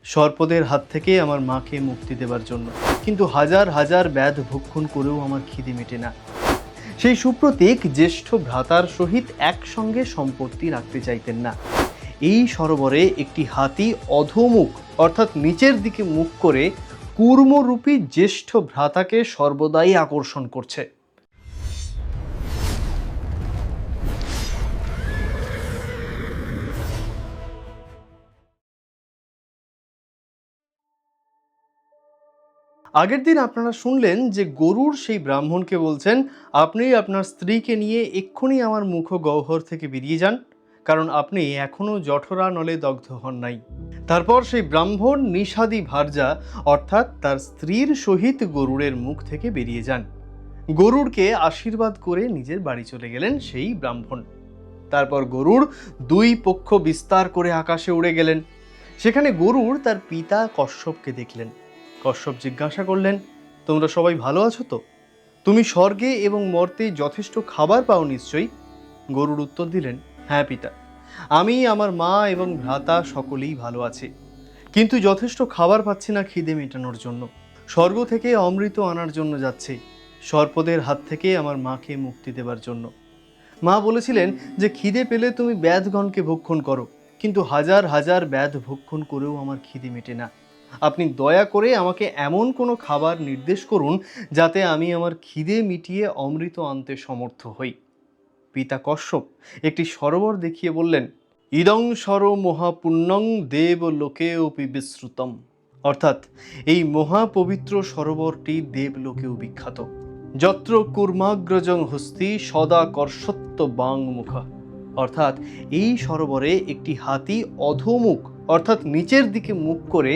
সর্পদের হাত থেকে আমার মাকে মুক্তি দেবার জন্য, কিন্তু হাজার হাজার ব্যাধ ভক্ষণ করেও আমার খিদে মেটে না। সেই সুপ্রতীক জ্যেষ্ঠ ভ্রাতার সহিত একসঙ্গে সম্পত্তি রাখতে চাইতেন না। এই সরোবরে একটি হাতি অধোমুখ অর্থাৎ নিচের দিকে মুখ করে কূর্মরূপী জ্যেষ্ঠ ভ্রাতাকে সর্বদাই আকর্ষণ করছে। আগের দিন আপনারা শুনলেন যে গরুড় সেই ব্রাহ্মণকে বলছেন, আপনি আপনার স্ত্রীকে নিয়ে এক্ষুনি আমার মুখ গহ্বর থেকে বেরিয়ে যান, কারণ আপনি এখনো জঠরা নলে দগ্ধ হন নাই। তারপর সেই ব্রাহ্মণ নিষাদি ভার্যা অর্থাৎ তার স্ত্রীর সহিত গরুড়ের মুখ থেকে বেরিয়ে যান। গরুড়কে আশীর্বাদ করে নিজের বাড়ি চলে গেলেন সেই ব্রাহ্মণ। তারপর গরুড় দুই পক্ষ বিস্তার করে আকাশে উড়ে গেলেন। সেখানে গরুড় তার পিতা কশ্যপকে দেখলেন। কশ্যপ জিজ্ঞাসা করলেন, তোমরা সবাই ভালো আছো তো? তুমি স্বর্গে এবং মর্তে যথেষ্ট খাবার পাও নিশ্চয়ই? গরুড় উত্তর দিলেন, হ্যাঁ পিতা, আমি, আমার মা এবং ভ্রাতা সকলেই ভালো আছি, কিন্তু যথেষ্ট খাবার পাচ্ছি না খিদে মেটানোর জন্য। স্বর্গ থেকে অমৃত আনার জন্য যাচ্ছি, সর্পদের হাত থেকে আমার মাকে মুক্তি দেবার জন্য। মা বলেছিলেন যে খিদে পেলে তুমি ব্যাধগণকে ভক্ষণ করো, কিন্তু হাজার হাজার ব্যাধ ভক্ষণ করেও আমার খিদে মেটে না। আপনি দয়া করে আমাকে এমন কোনো খাবার নির্দেশ করুন যাতে আমি আমার খিদে মিটিয়ে অমৃত আনতে সমর্থ হই। পিতা কশ্যপ একটি সরোবর দেখিয়ে বললেন, ইদং সর মহাপুণ্যং দেব লোকে অপি বিশ্রুতম, অর্থাৎ এই মহাপবিত্র সরোবরটি দেবলোকেও বিখ্যাত। যত্র কুর্মাগ্রজং হস্তি সদা কর্ষত্ব বাংমুখ, অর্থাৎ এই সরোবরে একটি হাতি অধোমুখ অর্থাৎ নিচের দিকে মুখ করে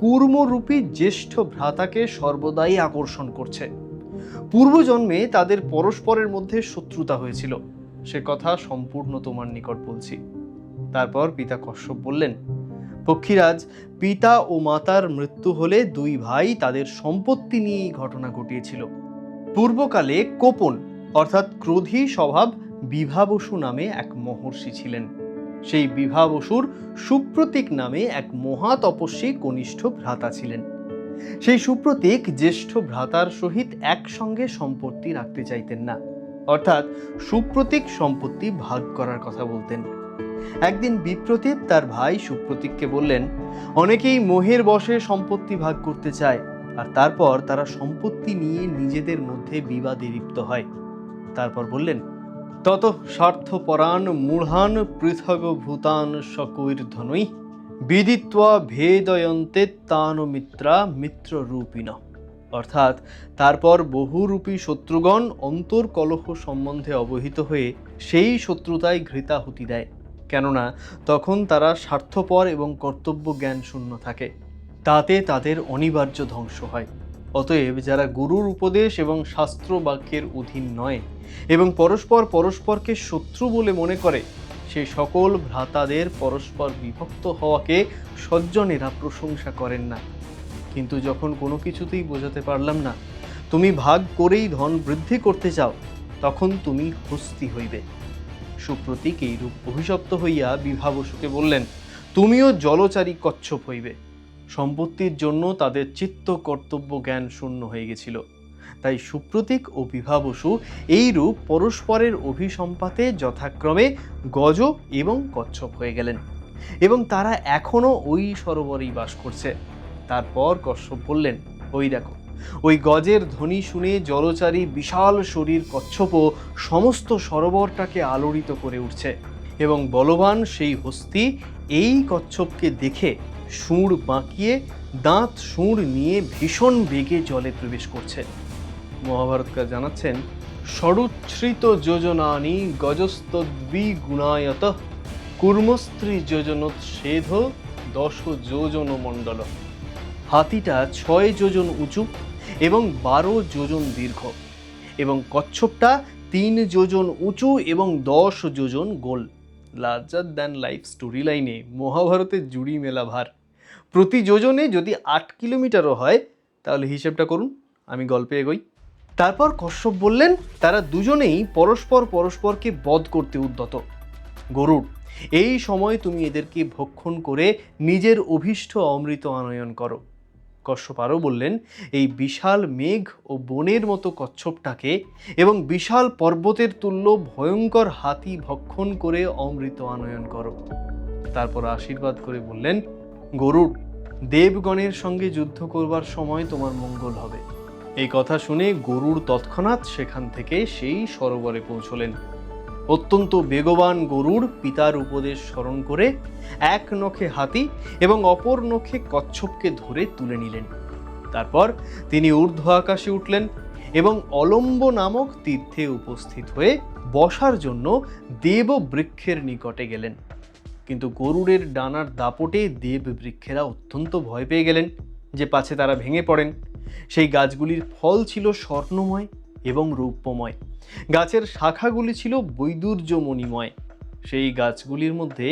কূর্মরূপী জ্যেষ্ঠ ভ্রাতাকে সর্বদাই আকর্ষণ করছে। পূর্বজন্মে তাদের পরস্পরের মধ্যে শত্রুতা হয়েছিল, সে কথা সম্পূর্ণ তোমার নিকট বলছি। তারপর পিতা কশ্যপ বললেন, পক্ষীরাজ, পিতা ও মাতার মৃত্যু হলে দুই ভাই তাদের সম্পত্তি নিয়েই ঘটনা ঘটিয়েছিল। পূর্বকালে কোপন অর্থাৎ ক্রোধী স্বভাব বিভাবসু নামে এক মহর্ষি ছিলেন। সেই বিভাবসুর সুপ্রতীক নামে এক মহা তপস্বী কনিষ্ঠ ভ্রাতা ছিলেন। সেই সুপ্রতীক জ্যেষ্ঠ ভ্রাতার সহিত একসঙ্গে সম্পত্তি রাখতে চাইতেন না, অর্থাৎ সুপ্রতীক সম্পত্তি ভাগ করার কথা বলতেন। একদিন বিপ্রতীপ তার ভাই সুপ্রতীককে বললেন, অনেকেই মোহের বশে সম্পত্তি ভাগ করতে চায়, আর তারপর তারা সম্পত্তি নিয়ে নিজেদের মধ্যে বিবাদে লিপ্ত হয়। তারপর বললেন, তত স্বার্থপরাণ মূঢ়ান পৃথগ ভূতান সকৈর্ধনৈ বিদিত্বা ভেদয়ন্তে তান মিত্রা মিত্ররূপিণ, অর্থাৎ তারপর বহুরূপী শত্রুগণ অন্তর্কলহ সম্বন্ধে অবহিত হয়ে সেই শত্রুতায় ঘৃতাহুতি দেয়, কেননা তখন তারা স্বার্থপর এবং কর্তব্য জ্ঞান শূন্য থাকে। তাতে তাদের অনিবার্য ধ্বংস হয়। অতএব যারা গুরুর উপদেশ এবং শাস্ত্র বাক্যের অধীন নয় এবং পরস্পর পরস্পরকে শত্রু বলে মনে করে, সেই সকল ভ্রাতাদের পরস্পর বিভক্ত হওয়াকে সজ্জনেরা প্রশংসা করেন না। কিন্তু যখন কোনো কিছুতেই বোঝাতে পারলাম না, তুমি ভাগ করেই ধন বৃদ্ধি করতে চাও, তখন তুমি হস্তি হইবে। সুপ্রতীক এইরূপ অভিশপ্ত হইয়া বিভাবসুকে বললেন, তুমিও জলচারী কচ্ছপ হইবে। সম্পত্তির জন্য তাদের চিত্ত কর্তব্য জ্ঞান শূন্য হয়ে গেছিল। তাই সুপ্রতীক ও বিভাবসু এইরূপ পরস্পরের অভিসম্পাতে যথাক্রমে গজ এবং কচ্ছপ হয়ে গেলেন, এবং তারা এখনো ওই সরোবরেই বাস করছে। তারপর কশ্যপ বললেন, ওই দেখো, ওই গজের ধ্বনি শুনে জলচারী বিশাল শরীর কচ্ছপও সমস্ত সরোবরটাকে আলোড়িত করে উঠছে, এবং বলবান সেই হস্তি এই কচ্ছপকে দেখে সুঁড় বাঁকিয়ে দাঁত সুঁড় নিয়ে ভীষণ বেগে জলে প্রবেশ করছে। মহাভারতকার জানাচ্ছেন, ষড়ুচ্ছ্রিত যোজনানি গজস্তদ্বিগুণায়ত কুর্মস্ত্রী যোজনোচ্ছেদ 10 যোজন মণ্ডল। হাতিটা 6 যোজন উঁচু এবং 12 যোজন দীর্ঘ, এবং কচ্ছপটা 3 যোজন উঁচু এবং 10 যোজন গোল। লার্জার দ্যান লাইফ স্টোরি লাইনে মহাভারতের জুড়ি মেলা ভার। প্রতি যোজনে যদি 8 কিলোমিটারও হয়, তাহলে হিসেবটা করুন, আমি গল্পে এগোই। তারপর কশ্যপ বললেন, তারা দুজনেই পরস্পরকে বধ করতে উদ্যত। গরুড় এই সময় তুমি এদেরকে ভক্ষণ করে নিজের অভীষ্ট অমৃত আনয়ন করো। কশ্যপ আরও বললেন, এই বিশাল মেঘ ও বনের মতো কচ্ছপটাকে এবং বিশাল পর্বতের তুল্য ভয়ঙ্কর হাতি ভক্ষণ করে অমৃত আনয়ন করো। তারপর আশীর্বাদ করে বললেন, গরুড়, দেবগণের সঙ্গে যুদ্ধ করবার সময় তোমার মঙ্গল হবে। এই কথা শুনে গরুড় তৎক্ষণাৎ সেখান থেকে সেই সরোবরে পৌঁছলেন। অত্যন্ত বেগবান গরুড় পিতার উপদেশ স্মরণ করে এক নখে হাতি এবং অপর নখে কচ্ছপকে ধরে তুলে নিলেন। তারপর তিনি ঊর্ধ্ব আকাশে উঠলেন এবং অলম্ব নামক তীর্থে উপস্থিত হয়ে বসার জন্য দেব বৃক্ষের নিকটে গেলেন। কিন্তু গরুড়ের ডানার দাপটে দেব বৃক্ষেরা অত্যন্ত ভয় পেয়ে গেলেন যে পাছে তারা ভেঙে পড়েন। সেই গাছগুলির ফল ছিল স্বর্ণময় এবং রৌপ্যময়, গাছের শাখাগুলি ছিল বৈদুর্যমণিময়। সেই গাছগুলির মধ্যে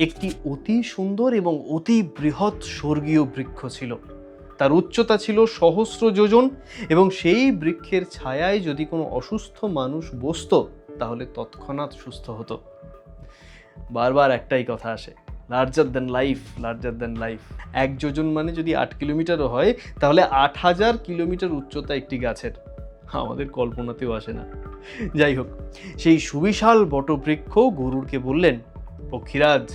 একটি অতি সুন্দর এবং অতি বৃহৎ স্বর্গীয় বৃক্ষ ছিল। তার উচ্চতা ছিল সহস্র যোজন এবং সেই বৃক্ষের ছায়ায় যদি কোনো অসুস্থ মানুষ বসত তাহলে তৎক্ষণাৎ সুস্থ হতো। বারবার একটাই কথা আসে, larger than life, larger than life. 1 যোজন মানে যদি 8 কিলোমিটারও হয় তাহলে 8000 কিলোমিটার উচ্চতা একটি গাছের, আমাদের কল্পনাতেও আসে না। যাই হোক, সেই সুবিশাল বটবৃক্ষ গরুড়কে বললেন, পক্ষীরাজ,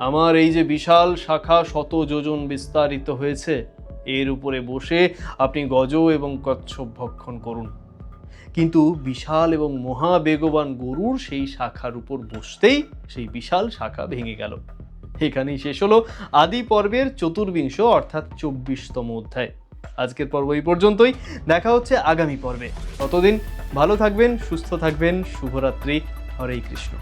আমার এই যে বিশাল শাখা 100 যোজন বিস্তারিত হয়েছে, এর উপরে বসে আপনি গজ এবং কচ্ছপ ভক্ষণ করুন। কিন্তু বিশাল এবং মহাবেগবান গরুড় সেই শাখার উপর বসতেই সেই বিশাল শাখা ভেঙে গেল। এখানেই শেষ হলো আদি পর্বের 44 অর্থাৎ 24তম অধ্যায়। আজকের পর্ব এই পর্যন্তই, দেখা হচ্ছে আগামী পর্বে। ততদিন ভালো থাকবেন, সুস্থ থাকবেন। শুভরাত্রি। হরে কৃষ্ণ।